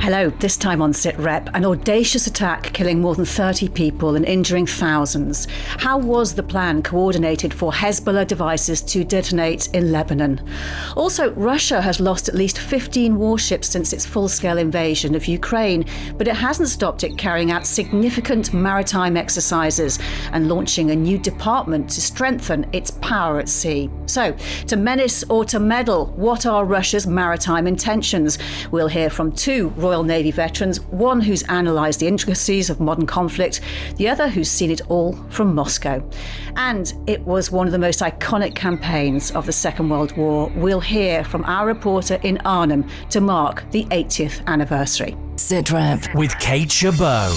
Hello, this time on Sitrep, an audacious attack killing more than 30 people and injuring thousands. How was the plan coordinated for Hezbollah devices to detonate in Lebanon? Also, Russia has lost at least 15 warships since its full-scale invasion of Ukraine, but it hasn't stopped it carrying out significant maritime exercises and launching a new department to strengthen its power at sea. So, to menace or to meddle, what are Russia's maritime intentions? We'll hear from two Royal Navy veterans, one who's analysed the intricacies of modern conflict, the other who's seen it all from Moscow. And it was one of the most iconic campaigns of the Second World War. We'll hear from our reporter in Arnhem to mark the 80th anniversary. Sitrep with Kate Chabot.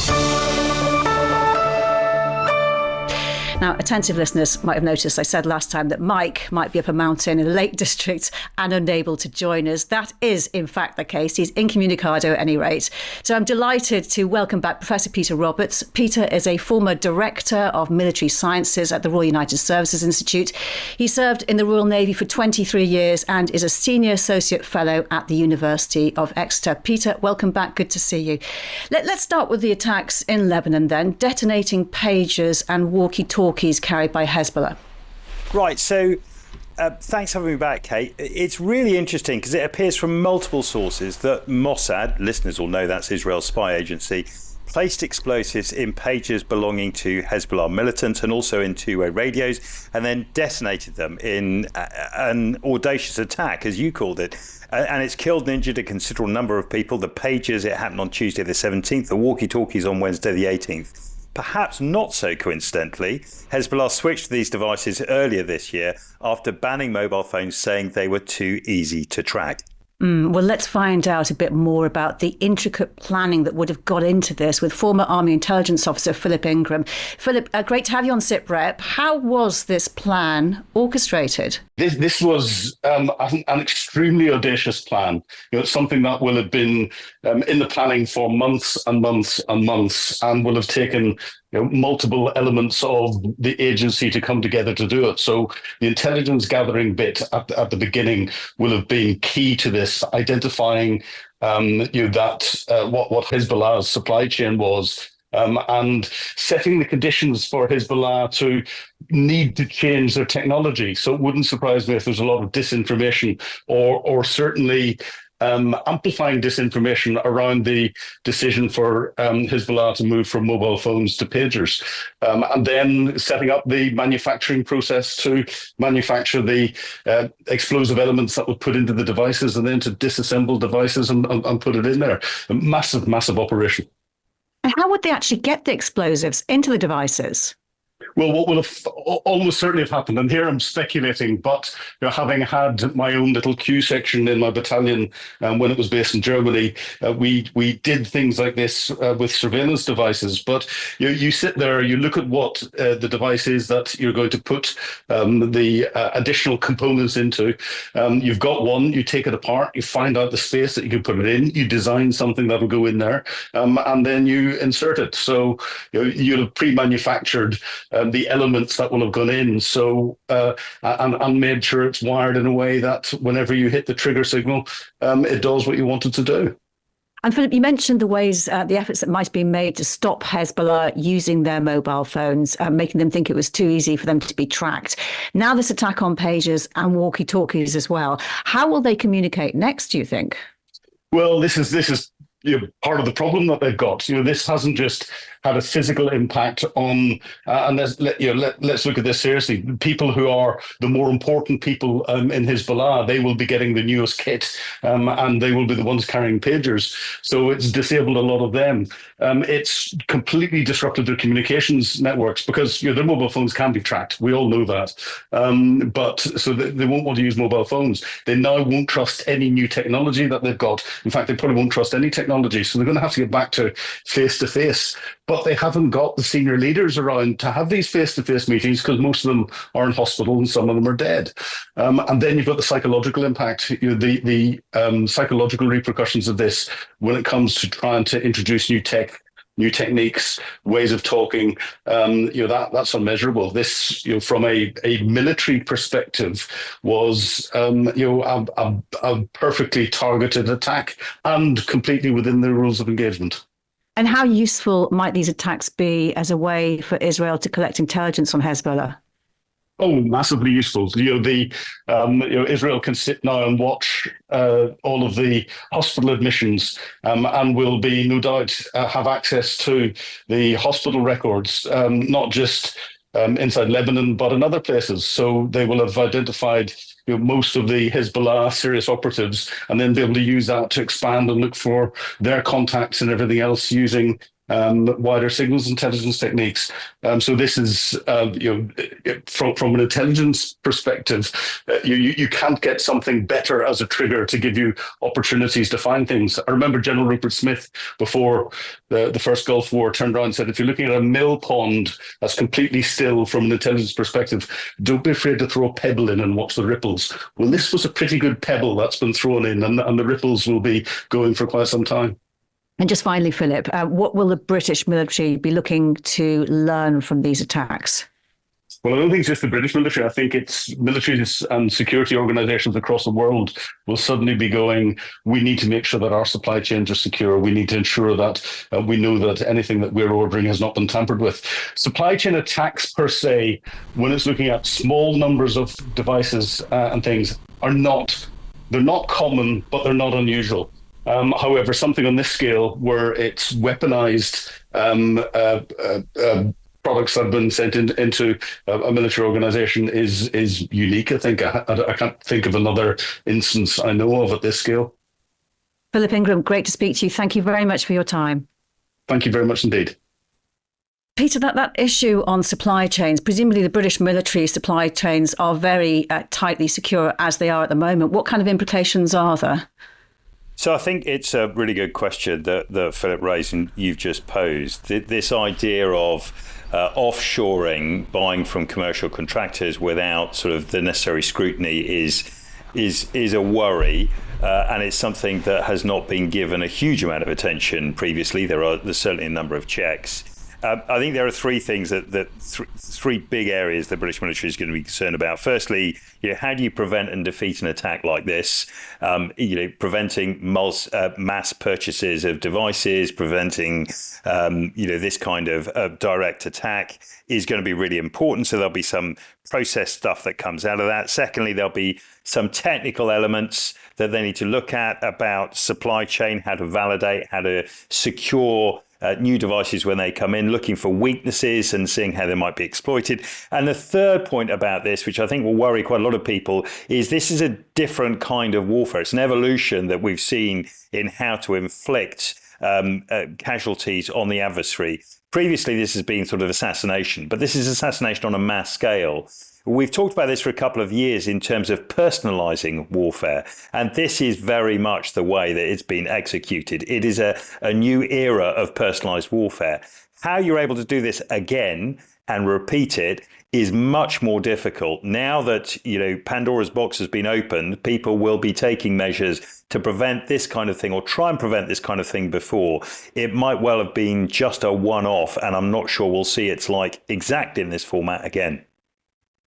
Now, attentive listeners might have noticed I said last time that Mike might be up a mountain in the Lake District and unable to join us. That is, in fact, the case. He's incommunicado at any rate. So I'm delighted to welcome back Professor Peter Roberts. Peter is a former Director of Military Sciences at the Royal United Services Institute. He served in the Royal Navy for 23 years and is a Senior Associate Fellow at the University of Exeter. Peter, welcome back. Good to see you. Let's start with the attacks in Lebanon then, detonating pagers and walkie-talkies carried by Hezbollah. Right, so thanks for having me back, Kate. It's really interesting because it appears from multiple sources that Mossad, listeners will know that's Israel's spy agency, placed explosives in pagers belonging to Hezbollah militants and also in two-way radios, and then detonated them in an audacious attack, as you called it. And it's killed and injured a considerable number of people. The pagers, it happened on Tuesday the 17th, the walkie-talkies on Wednesday the 18th. Perhaps not so coincidentally, Hezbollah switched to these devices earlier this year after banning mobile phones, saying they were too easy to track. Well, let's find out a bit more about the intricate planning that would have got into this with former Army Intelligence Officer Philip Ingram. Philip, great to have you on Sitrep. How was this plan orchestrated? This was an extremely audacious plan. It's something that will have been in the planning for months and months and months, and will have taken multiple elements of the agency to come together to do it. So the intelligence gathering bit at the beginning will have been key to this, identifying what Hezbollah's supply chain was. And setting the conditions for Hezbollah to need to change their technology. So it wouldn't surprise me if there's a lot of disinformation or certainly amplifying disinformation around the decision for Hezbollah to move from mobile phones to pagers, and then setting up the manufacturing process to manufacture the explosive elements that would put into the devices and then to disassemble devices and put it in there. A massive, massive operation. And how would they actually get the explosives into the devices? Well, what will have almost certainly have happened, and here I'm speculating, but having had my own little Q section in my battalion when it was based in Germany, we did things like this with surveillance devices. But you sit there, you look at what the device is that you're going to put the additional components into. You've got one, you take it apart, you find out the space that you can put it in, you design something that will go in there, and then you insert it. So you'll have pre-manufactured the elements that will have gone in, so and made sure it's wired in a way that whenever you hit the trigger signal, it does what you want it to do. And Philip, you mentioned the ways, the efforts that might be made to stop Hezbollah using their mobile phones, making them think it was too easy for them to be tracked. Now this attack on pagers and walkie-talkies as well. How will they communicate next, do you think? Well, this is part of the problem that they've got. This hasn't just had a physical impact on, and let's look at this seriously. People who are the more important people in Hezbollah, they will be getting the newest kit, and they will be the ones carrying pagers. So it's disabled a lot of them. It's completely disrupted their communications networks because their mobile phones can be tracked. We all know that. But so they won't want to use mobile phones. They now won't trust any new technology that they've got. In fact, they probably won't trust any technology. So they're going to have to get back to face-to-face. But they haven't got the senior leaders around to have these face-to-face meetings because most of them are in hospital and some of them are dead. And then you've got the psychological impact, the psychological repercussions of this when it comes to trying to introduce new tech new techniques, ways of talking. That's unmeasurable. This, from a military perspective, was a perfectly targeted attack and completely within the rules of engagement. And how useful might these attacks be as a way for Israel to collect intelligence on Hezbollah? Oh, massively useful. Israel can sit now and watch all of the hospital admissions, and will be no doubt have access to the hospital records, not just inside Lebanon, but in other places. So they will have identified most of the Hezbollah serious operatives, and then be able to use that to expand and look for their contacts and everything else using wider signals intelligence techniques. So this is, from an intelligence perspective, you can't get something better as a trigger to give you opportunities to find things. I remember General Rupert Smith, before the first Gulf War, turned around and said, if you're looking at a mill pond that's completely still from an intelligence perspective, don't be afraid to throw a pebble in and watch the ripples. Well, this was a pretty good pebble that's been thrown in, and the ripples will be going for quite some time. And just finally, Philip, what will the British military be looking to learn from these attacks? Well, I don't think it's just the British military. I think it's militaries and security organizations across the world will suddenly be going, we need to make sure that our supply chains are secure. We need to ensure that we know that anything that we're ordering has not been tampered with. Supply chain attacks per se, when it's looking at small numbers of devices and things, they're not common, but they're not unusual. However, something on this scale where it's weaponized products that have been sent into a military organization is unique, I think. I can't think of another instance I know of at this scale. Philip Ingram, great to speak to you. Thank you very much for your time. Thank you very much indeed. Peter, that issue on supply chains, presumably the British military supply chains are very tightly secure as they are at the moment. What kind of implications are there? So I think it's a really good question that Philip raised and you've just posed. This idea of offshoring, buying from commercial contractors without sort of the necessary scrutiny is a worry. And it's something that has not been given a huge amount of attention previously. There's certainly a number of checks. I think there are three things three big areas the British military is going to be concerned about. Firstly, how do you prevent and defeat an attack like this? Preventing mass purchases of devices, preventing this kind of direct attack is going to be really important. So there'll be some process stuff that comes out of that. Secondly, there'll be some technical elements that they need to look at about supply chain, how to validate, how to secure new devices when they come in, looking for weaknesses and seeing how they might be exploited. And the third point about this, which I think will worry quite a lot of people, is this is a different kind of warfare. It's an evolution that we've seen in how to inflict casualties on the adversary. Previously, this has been sort of assassination, but this is assassination on a mass scale. We've talked about this for a couple of years in terms of personalizing warfare, and this is very much the way that it's been executed. It is a new era of personalized warfare. How you're able to do this again and repeat it is much more difficult. Now that, Pandora's box has been opened, people will be taking measures to prevent this kind of thing or try and prevent this kind of thing before. It might well have been just a one-off, and I'm not sure we'll see it's like exact in this format again.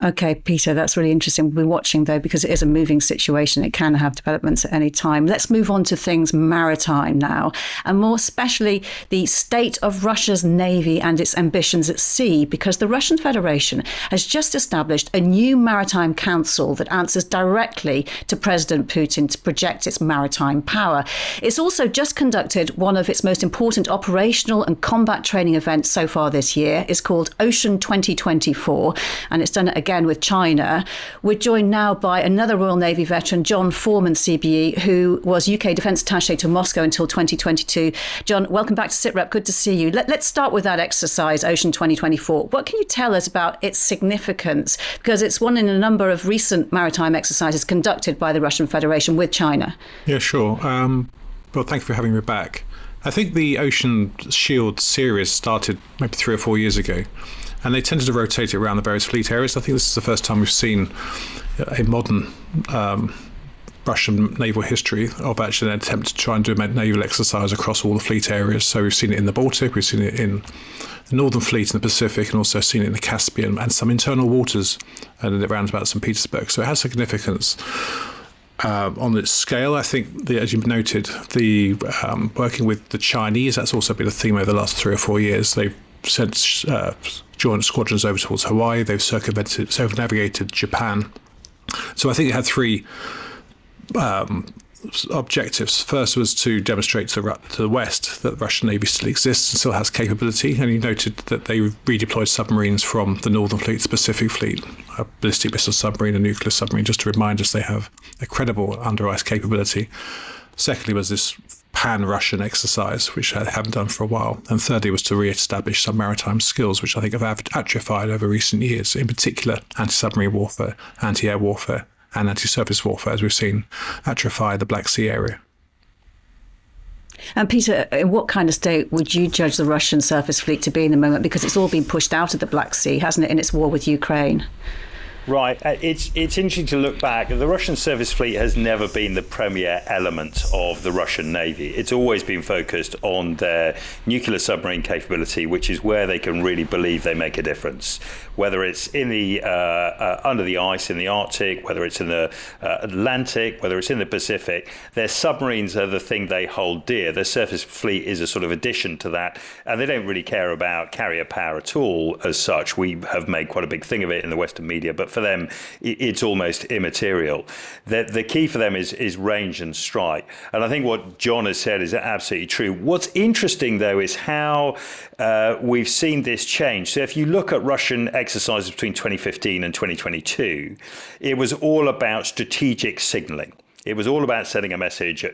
Okay, Peter, that's really interesting. We'll be watching, though, because it is a moving situation. It can have developments at any time. Let's move on to things maritime now, and more especially the state of Russia's navy and its ambitions at sea, because the Russian Federation has just established a new maritime council that answers directly to President Putin to project its maritime power. It's also just conducted one of its most important operational and combat training events so far this year. It's called Ocean 2024, and it's done it again with China. We're joined now by another Royal Navy veteran, John Foreman, CBE, who was UK Defence Attaché to Moscow until 2022. John, welcome back to Sitrep. Good to see you. Let's start with that exercise, Ocean 2024. What can you tell us about its significance? Because it's one in a number of recent maritime exercises conducted by the Russian Federation with China. Yeah, sure. Well, thank you for having me back. I think the Ocean Shield series started maybe 3 or 4 years ago, and they tended to rotate it around the various fleet areas. I think this is the first time we've seen a modern Russian naval history of actually an attempt to try and do a naval exercise across all the fleet areas. So we've seen it in the Baltic, we've seen it in the Northern Fleet in the Pacific, and also seen it in the Caspian and some internal waters and around about St. Petersburg. So it has significance on its scale. I think, as you've noted, the working with the Chinese, that's also been a theme over the last 3 or 4 years. They've sent joint squadrons over towards Hawaii. They've circumnavigated Japan. So I think it had 3 objectives. First was to demonstrate to the West that the Russian Navy still exists and still has capability. And he noted that they redeployed submarines from the Northern Fleet to the Pacific Fleet, a ballistic missile submarine, a nuclear submarine, just to remind us they have a credible under-ice capability. Secondly was this pan-Russian exercise, which I haven't done for a while. And thirdly was to re-establish some maritime skills, which I think have atrophied over recent years, in particular anti-submarine warfare, anti-air warfare, and anti-surface warfare, as we've seen atrophy the Black Sea area. And Peter, in what kind of state would you judge the Russian surface fleet to be in the moment? Because it's all been pushed out of the Black Sea, hasn't it, in its war with Ukraine? Right. It's interesting to look back. The Russian surface fleet has never been the premier element of the Russian Navy. It's always been focused on their nuclear submarine capability, which is where they can really believe they make a difference. Whether it's in the under the ice in the Arctic, whether it's in the Atlantic, whether it's in the Pacific, their submarines are the thing they hold dear. Their surface fleet is a sort of addition to that, and they don't really care about carrier power at all as such. We have made quite a big thing of it in the Western media, but for them, it's almost immaterial. The key for them is range and strike. And I think what John has said is absolutely true. What's interesting, though, is how we've seen this change. So if you look at Russian exercises between 2015 and 2022, it was all about strategic signaling. It was all about sending a message,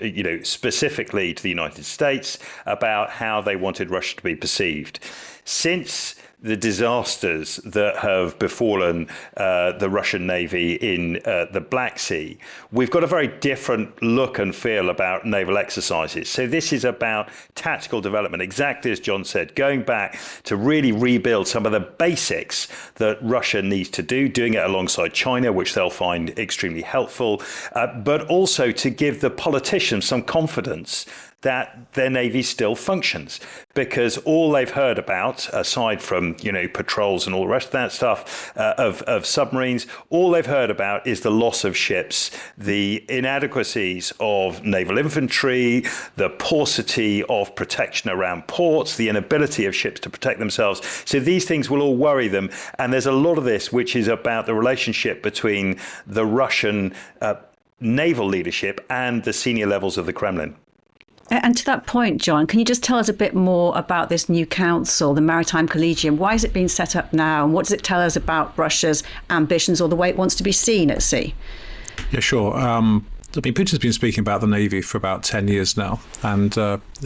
specifically to the United States about how they wanted Russia to be perceived. Since the disasters that have befallen the Russian Navy in the Black Sea, we've got a very different look and feel about naval exercises. So this is about tactical development, exactly as John said, going back to really rebuild some of the basics that Russia needs to do, doing it alongside China, which they'll find extremely helpful, but also to give the politicians some confidence that their navy still functions, because all they've heard about, aside from patrols and all the rest of that stuff of submarines, all they've heard about is the loss of ships, the inadequacies of naval infantry, the paucity of protection around ports, the inability of ships to protect themselves. So these things will all worry them, and there's a lot of this which is about the relationship between the Russian naval leadership and the senior levels of the Kremlin. And to that point, John, can you just tell us a bit more about this new council, the Maritime Collegium? Why is it being set up now? And what does it tell us about Russia's ambitions or the way it wants to be seen at sea? Yeah, sure. Putin's been speaking about the Navy for about 10 years now, and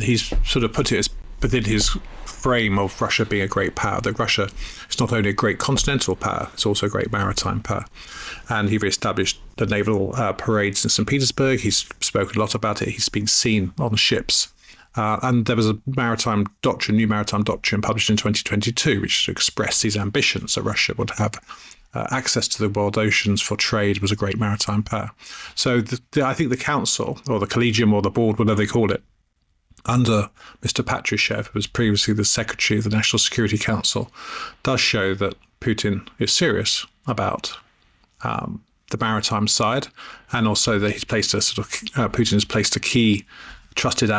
he's sort of put it as within his frame of Russia being a great power, that Russia is not only a great continental power, it's also a great maritime power. And he re-established the naval parades in St. Petersburg. He's spoken a lot about it. He's been seen on ships. And there was a new maritime doctrine published in 2022, which expressed these ambitions that Russia would have access to the world oceans for trade, was a great maritime power. So I think the council, or the collegium, or the board, whatever they call it, under Mr. Patrushev, who was previously the Secretary of the National Security Council, does show that Putin is serious about the maritime side, and also that he's placed Putin has placed a key trusted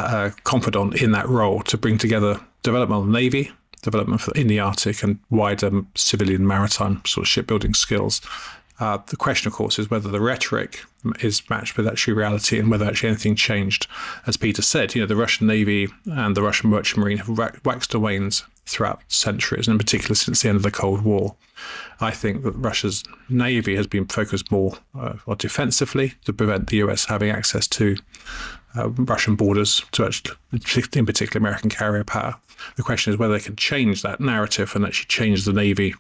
confidant in that role to bring together development of the Navy, development in the Arctic, and wider civilian maritime sort of shipbuilding skills. The question, of course, is whether the rhetoric is matched with actual reality and whether actually anything changed. As Peter said, the Russian Navy and the Russian merchant marine have waxed and waned throughout centuries, and in particular since the end of the Cold War. I think that Russia's Navy has been focused more defensively to prevent the US having access to Russian borders, to actually, in particular, American carrier power. The question is whether they can change that narrative and actually change the Navy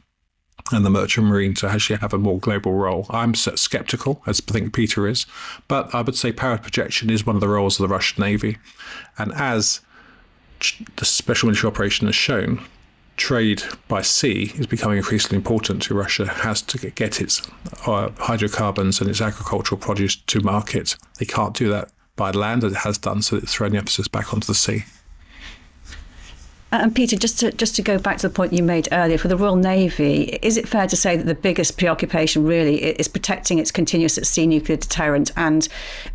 and the merchant marine to actually have a more global role. I'm sceptical, as I think Peter is, but I would say power projection is one of the roles of the Russian Navy. And as the special military operation has shown, trade by sea is becoming increasingly important to Russia. It has to get its hydrocarbons and its agricultural produce to market. They can't do that by land, as it has done, so it's thrown the emphasis back onto the sea. And Peter, just to go back to the point you made earlier, for the Royal Navy, is it fair to say that the biggest preoccupation really is protecting its continuous at-sea nuclear deterrent? And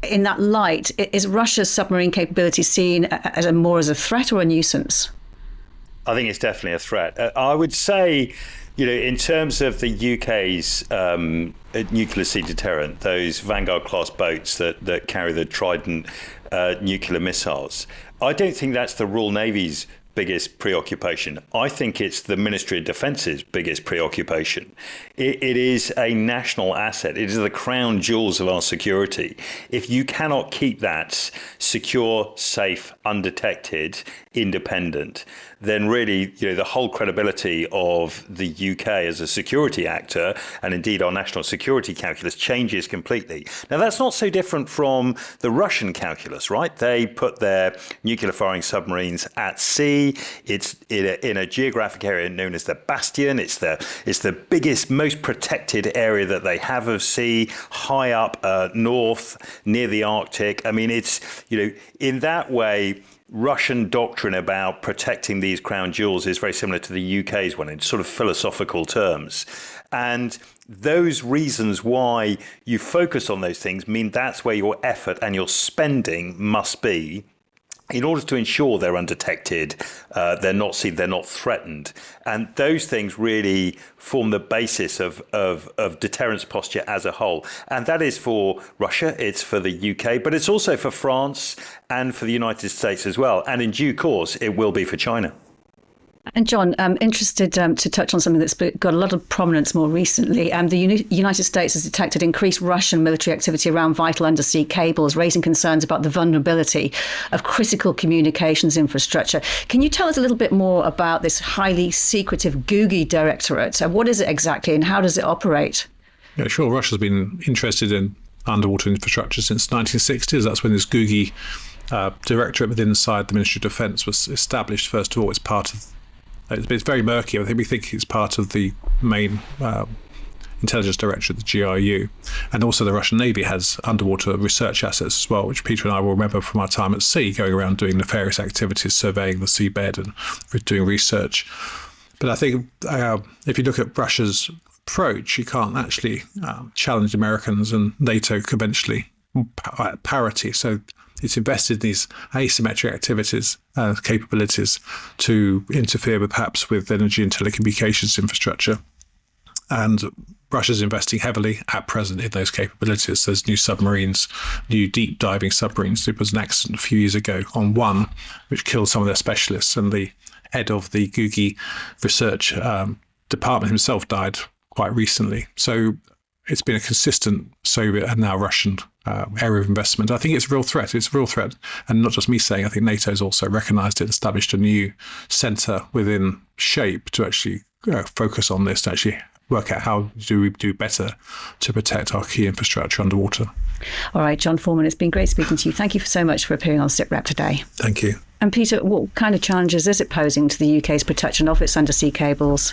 in that light, is Russia's submarine capability seen as more as a threat or a nuisance? I think it's definitely a threat. I would say, in terms of the UK's nuclear sea deterrent, those Vanguard-class boats that carry the Trident nuclear missiles, I don't think that's the Royal Navy's biggest preoccupation. I think it's the Ministry of Defence's biggest preoccupation. It is a national asset. It is the crown jewels of our security. If you cannot keep that secure, safe, undetected, independent, then really, the whole credibility of the UK as a security actor, and indeed our national security calculus, changes completely. Now, that's not so different from the Russian calculus, right? They put their nuclear firing submarines at sea. It's in a geographic area known as the Bastion. It's the biggest, most protected area that they have of sea, high up north, near the Arctic. I mean, it's, in that way, Russian doctrine about protecting these crown jewels is very similar to the UK's one in sort of philosophical terms. And those reasons why you focus on those things mean that's where your effort and your spending must be, in order to ensure they're undetected, they're not seen, they're not threatened. And those things really form the basis of deterrence posture as a whole. And that is for Russia, it's for the UK, but it's also for France and for the United States as well. And in due course, it will be for China. And John, I'm interested to touch on something that's got a lot of prominence more recently. The United States has detected increased Russian military activity around vital undersea cables, raising concerns about the vulnerability of critical communications infrastructure. Can you tell us a little bit more about this highly secretive GUGI directorate? What is it exactly and how does it operate? Yeah, sure. Russia's been interested in underwater infrastructure since the 1960s. That's when this GUGI directorate within inside the Ministry of Defence was established. First of all, it's very murky. I think we think it's part of the main intelligence directorate, the GRU. And also the Russian Navy has underwater research assets as well, which Peter and I will remember from our time at sea, going around doing nefarious activities, surveying the seabed and doing research. But I think if you look at Russia's approach, you can't actually challenge Americans and NATO conventionally at parity. So it's invested in these asymmetric activities, capabilities to interfere perhaps with energy and telecommunications infrastructure. And Russia's investing heavily at present in those capabilities. There's new submarines, new deep diving submarines. There was an accident a few years ago on one, which killed some of their specialists. And the head of the GUGI research department himself died quite recently. So it's been a consistent Soviet and now Russian area of investment. I think it's a real threat. It's a real threat. And not just me saying, I think NATO's also recognised it and established a new centre within SHAPE to actually focus on this, to actually work out how do we do better to protect our key infrastructure underwater. All right, John Foreman, it's been great speaking to you. Thank you so much for appearing on Sitrep today. Thank you. And Peter, what kind of challenges is it posing to the UK's protection of its undersea cables?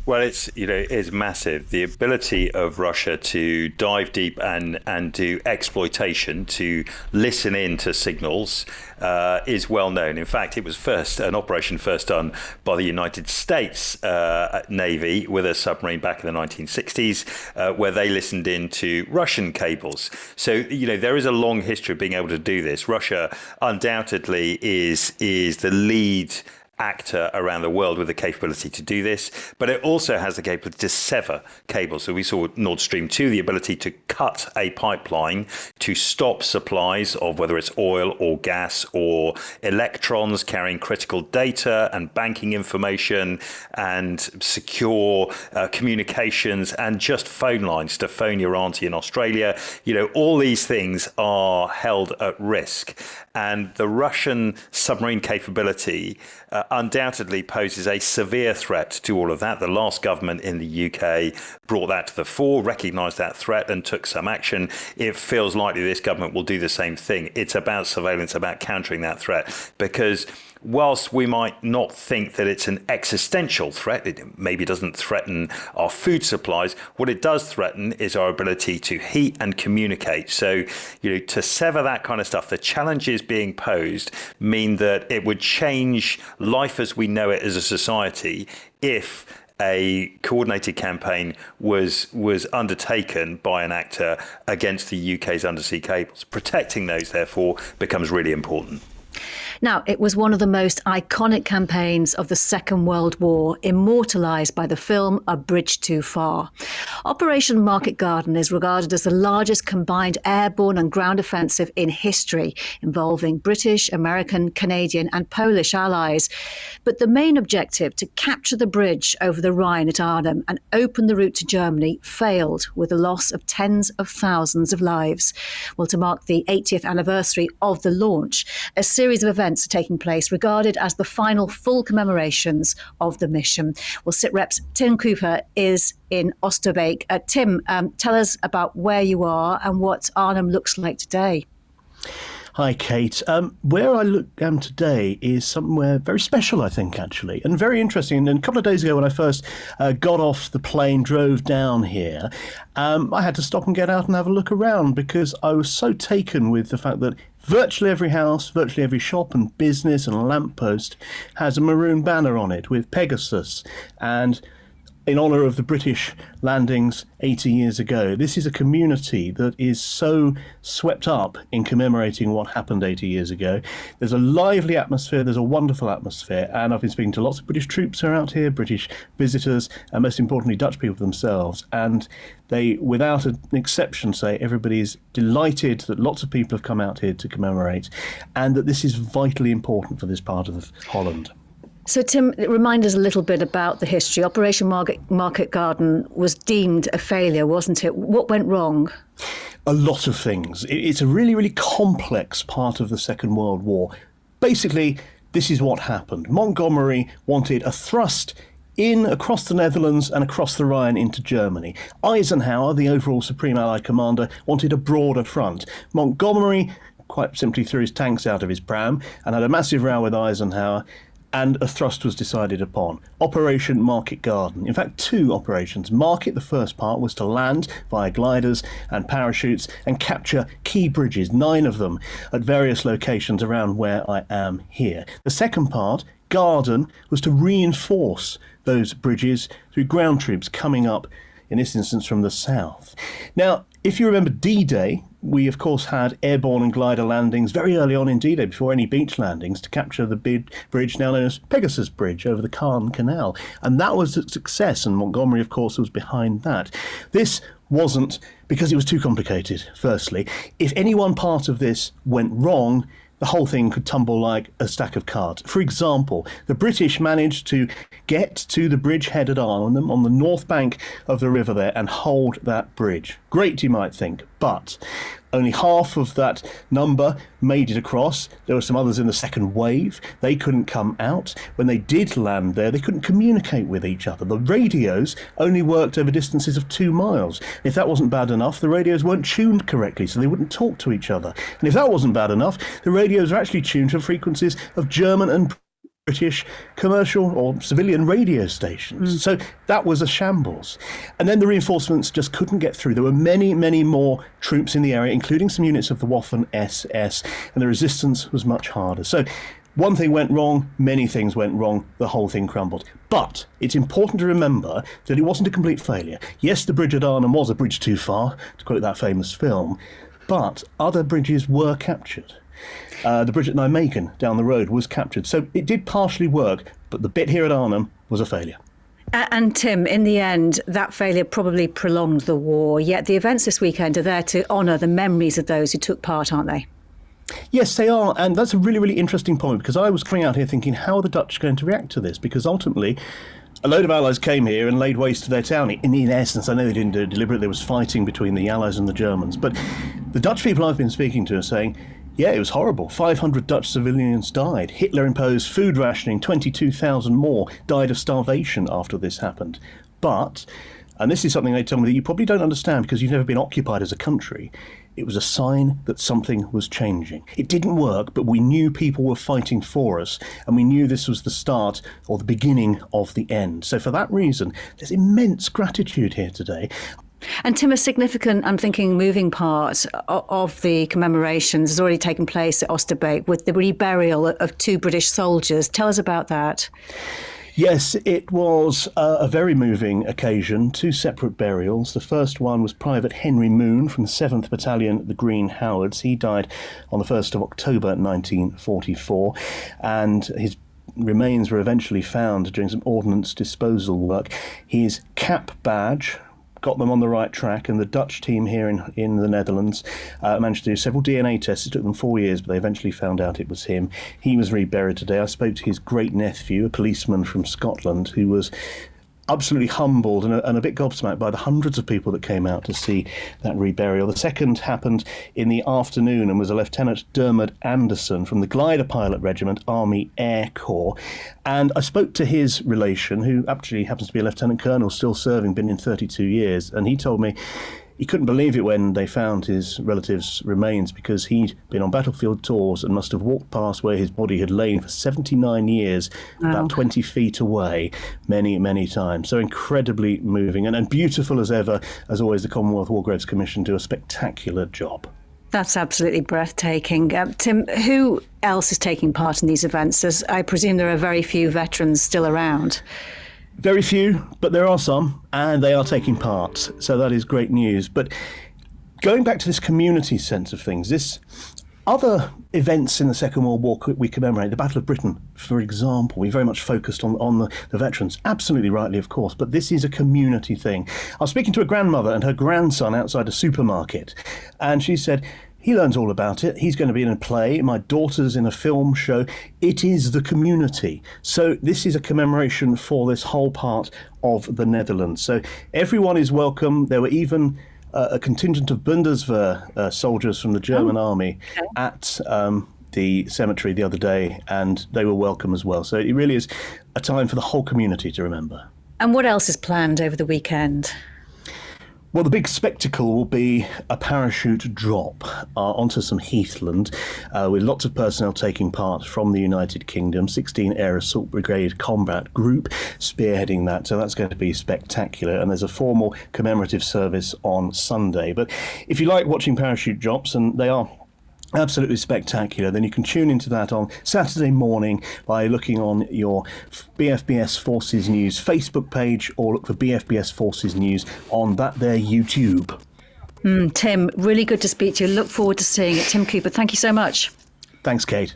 Well, it's massive. The ability of Russia to dive deep and do exploitation, to listen in to signals, is well known. In fact, it was an operation first done by the United States Navy with a submarine back in the 1960s, where they listened in to Russian cables. So, there is a long history of being able to do this. Russia undoubtedly is the lead actor around the world with the capability to do this, but it also has the capability to sever cables. So we saw Nord Stream 2, the ability to cut a pipeline to stop supplies of whether it's oil or gas or electrons carrying critical data and banking information and secure communications and just phone lines to phone your auntie in Australia. All these things are held at risk. And the Russian submarine capability undoubtedly poses a severe threat to all of that. The last government in the UK brought that to the fore, recognised that threat and took some action. It feels likely this government will do the same thing. It's about surveillance, about countering that threat, because whilst we might not think that it's an existential threat, it maybe doesn't threaten our food supplies, what it does threaten is our ability to heat and communicate. So, to sever that kind of stuff, the challenges being posed mean that it would change life as we know it as a society if a coordinated campaign was undertaken by an actor against the UK's undersea cables. Protecting those, therefore, becomes really important. Now, it was one of the most iconic campaigns of the Second World War, immortalised by the film A Bridge Too Far. Operation Market Garden is regarded as the largest combined airborne and ground offensive in history, involving British, American, Canadian and Polish allies. But the main objective, to capture the bridge over the Rhine at Arnhem and open the route to Germany, failed, with the loss of tens of thousands of lives. Well, to mark the 80th anniversary of the launch, a series of events are taking place, regarded as the final full commemorations of the mission. Well, Sitrep's Tim Cooper is in Oosterbeek. Tim, tell us about where you are and what Arnhem looks like today. Hi, Kate. Where I am today is somewhere very special, I think, actually, and very interesting. And a couple of days ago, when I first got off the plane, drove down here, I had to stop and get out and have a look around, because I was so taken with the fact that virtually every house, virtually every shop and business and lamppost has a maroon banner on it with Pegasus, and in honour of the British landings 80 years ago. This is a community that is so swept up in commemorating what happened 80 years ago. There's a lively atmosphere, there's a wonderful atmosphere, and I've been speaking to lots of British troops who are out here, British visitors, and most importantly, Dutch people themselves. And they, without an exception, say everybody's delighted that lots of people have come out here to commemorate, and that this is vitally important for this part of Holland. So, Tim, remind us a little bit about the history. Operation Market Garden was deemed a failure, wasn't it? What went wrong? A lot of things. It's a really, really complex part of the Second World War. Basically, this is what happened. Montgomery wanted a thrust in across the Netherlands and across the Rhine into Germany. Eisenhower, the overall Supreme Allied commander, wanted a broader front. Montgomery quite simply threw his tanks out of his pram and had a massive row with Eisenhower, and a thrust was decided upon. Operation Market Garden. In fact, two operations. Market, the first part, was to land via gliders and parachutes and capture key bridges, 9 of them, at various locations around where I am here. The second part, Garden, was to reinforce those bridges through ground troops coming up, in this instance, from the south. Now, if you remember D-Day, we of course had airborne and glider landings very early on in D-Day, before any beach landings, to capture the big bridge now known as Pegasus Bridge over the Caen Canal. And that was a success, and Montgomery, of course, was behind that. This wasn't because it was too complicated, firstly. If any one part of this went wrong, the whole thing could tumble like a stack of cards. For example, the British managed to get to the bridgehead at Arnhem on the north bank of the river there and hold that bridge. Great, you might think, but only half of that number made it across. There were some others in the second wave. They couldn't come out. When they did land there, they couldn't communicate with each other. The radios only worked over distances of 2 miles. If that wasn't bad enough, the radios weren't tuned correctly, so they wouldn't talk to each other. And if that wasn't bad enough, the radios were actually tuned to frequencies of German and British commercial or civilian radio stations. So that was a shambles. And then the reinforcements just couldn't get through. There were many, many more troops in the area, including some units of the Waffen SS, and the resistance was much harder. So one thing went wrong, many things went wrong, the whole thing crumbled. But it's important to remember that it wasn't a complete failure. Yes, the bridge at Arnhem was a bridge too far, to quote that famous film, but other bridges were captured. The bridge at Nijmegen down the road was captured. So it did partially work, but the bit here at Arnhem was a failure. And Tim, in the end, that failure probably prolonged the war, yet the events this weekend are there to honour the memories of those who took part, aren't they? Yes, they are, and that's a really, really interesting point, because I was coming out here thinking, how are the Dutch going to react to this? Because ultimately, a load of allies came here and laid waste to their town. In essence, I know they didn't do it deliberately, there was fighting between the allies and the Germans, but the Dutch people I've been speaking to are saying, yeah, it was horrible. 500 Dutch civilians died. Hitler imposed food rationing. 22,000 more died of starvation after this happened. But, and this is something they tell me that you probably don't understand because you've never been occupied as a country, It was a sign that something was changing. It didn't work, but we knew people were fighting for us, and we knew this was the start or the beginning of the end. So for that reason, there's immense gratitude here today. And Tim, a significant, I'm thinking, moving part of the commemorations has already taken place at Oosterbeek with the reburial of 2 British soldiers. Tell us about that. Yes, it was a very moving occasion, 2 separate burials. The first one was Private Henry Moon from the 7th Battalion, the Green Howards. He died on the 1st of October 1944, and his remains were eventually found during some ordnance disposal work. His cap badge got them on the right track, and the Dutch team here in the Netherlands managed to do several DNA tests. It took them 4 years, but they eventually found out it was him. He was reburied today. I spoke to his great-nephew, a policeman from Scotland, who was absolutely humbled and a bit gobsmacked by the hundreds of people that came out to see that reburial. The second happened in the afternoon and was a Lieutenant Dermot Anderson from the Glider Pilot Regiment, Army Air Corps. And I spoke to his relation, who actually happens to be a Lieutenant Colonel, still serving, been in 32 years, and he told me he couldn't believe it when they found his relative's remains, because he'd been on battlefield tours and must have walked past where his body had lain for 79 years, about 20 feet away, many, many times. So incredibly moving and beautiful as ever. As always, the Commonwealth War Graves Commission do a spectacular job. That's absolutely breathtaking. Tim, who else is taking part in these events? As I presume there are very few veterans still around. Very few, but there are some, and they are taking part. So that is great news. But going back to this community sense of things, this other events in the Second World War we commemorate, the Battle of Britain, for example, we very much focused on the veterans, absolutely rightly, of course, but this is a community thing. I was speaking to a grandmother and her grandson outside a supermarket, and she said, he learns all about it. He's going to be in a play. My daughter's in a film show. It is the community. So this is a commemoration for this whole part of the Netherlands. So everyone is welcome. There were even a contingent of Bundeswehr soldiers from the German army at the cemetery the other day, and they were welcome as well. So it really is a time for the whole community to remember. And what else is planned over the weekend? Well, the big spectacle will be a parachute drop onto some heathland with lots of personnel taking part from the United Kingdom, 16 Air Assault Brigade Combat Group spearheading that. So that's going to be spectacular. And there's a formal commemorative service on Sunday. But if you like watching parachute drops, and they are absolutely spectacular, then you can tune into that on Saturday morning by looking on your BFBS Forces News Facebook page, or look for BFBS Forces News on that there YouTube. Tim, really good to speak to you. Look forward to seeing it. Tim Cooper, thank you so much. Thanks, Kate.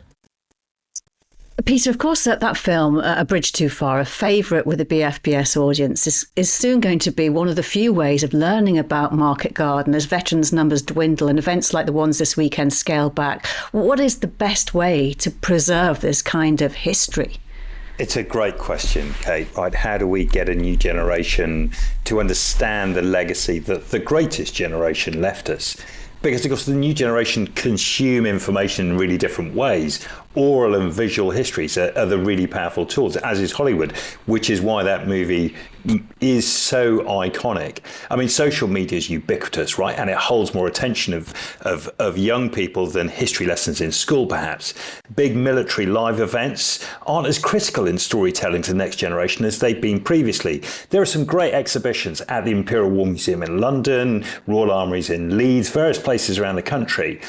Peter, of course, that film, A Bridge Too Far, a favourite with the BFBS audience, is soon going to be one of the few ways of learning about Market Garden as veterans' numbers dwindle and events like the ones this weekend scale back. What is the best way to preserve this kind of history? It's a great question, Kate. Right? How do we get a new generation to understand the legacy that the greatest generation left us? Because, of course, the new generation consume information in really different ways. Oral and visual histories are the really powerful tools, as is Hollywood, which is why that movie is so iconic. I mean, social media is ubiquitous, right? And it holds more attention of young people than history lessons in school, perhaps. Big military live events aren't as critical in storytelling to the next generation as they've been previously. There are some great exhibitions at the Imperial War Museum in London, Royal Armouries in Leeds, various places around the country.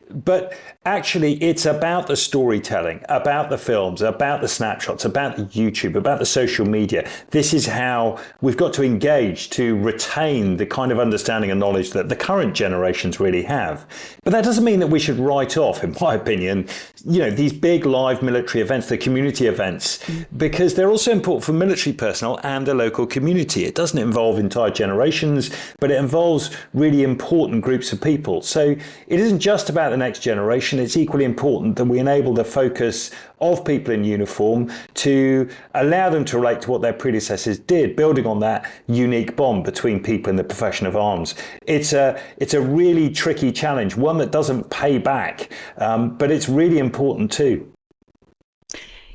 But actually, it's about the storytelling, about the films, about the snapshots, about the YouTube, about the social media. This is how we've got to engage to retain the kind of understanding and knowledge that the current generations really have. But that doesn't mean that we should write off, in my opinion, these big live military events, the community events, because they're also important for military personnel and the local community. It doesn't involve entire generations, but it involves really important groups of people. So it isn't just about the next generation. It's equally important that we enable the focus of people in uniform to allow them to relate to what their predecessors did, building on that unique bond between people in the profession of arms. It's a really tricky challenge, one that doesn't pay back, but it's really important too.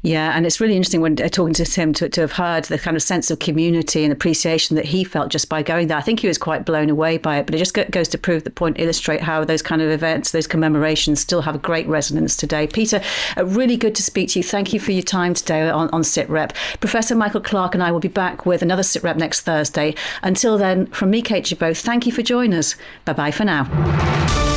Yeah, and it's really interesting when talking to him to have heard the kind of sense of community and appreciation that he felt just by going there. I think he was quite blown away by it, but it just goes to prove the point, illustrate how those kind of events, those commemorations still have a great resonance today. Peter, really good to speak to you. Thank you for your time today on Sitrep. Professor Michael Clark and I will be back with another Sitrep next Thursday. Until then, from me, Kate Chabot, thank you for joining us. Bye-bye for now.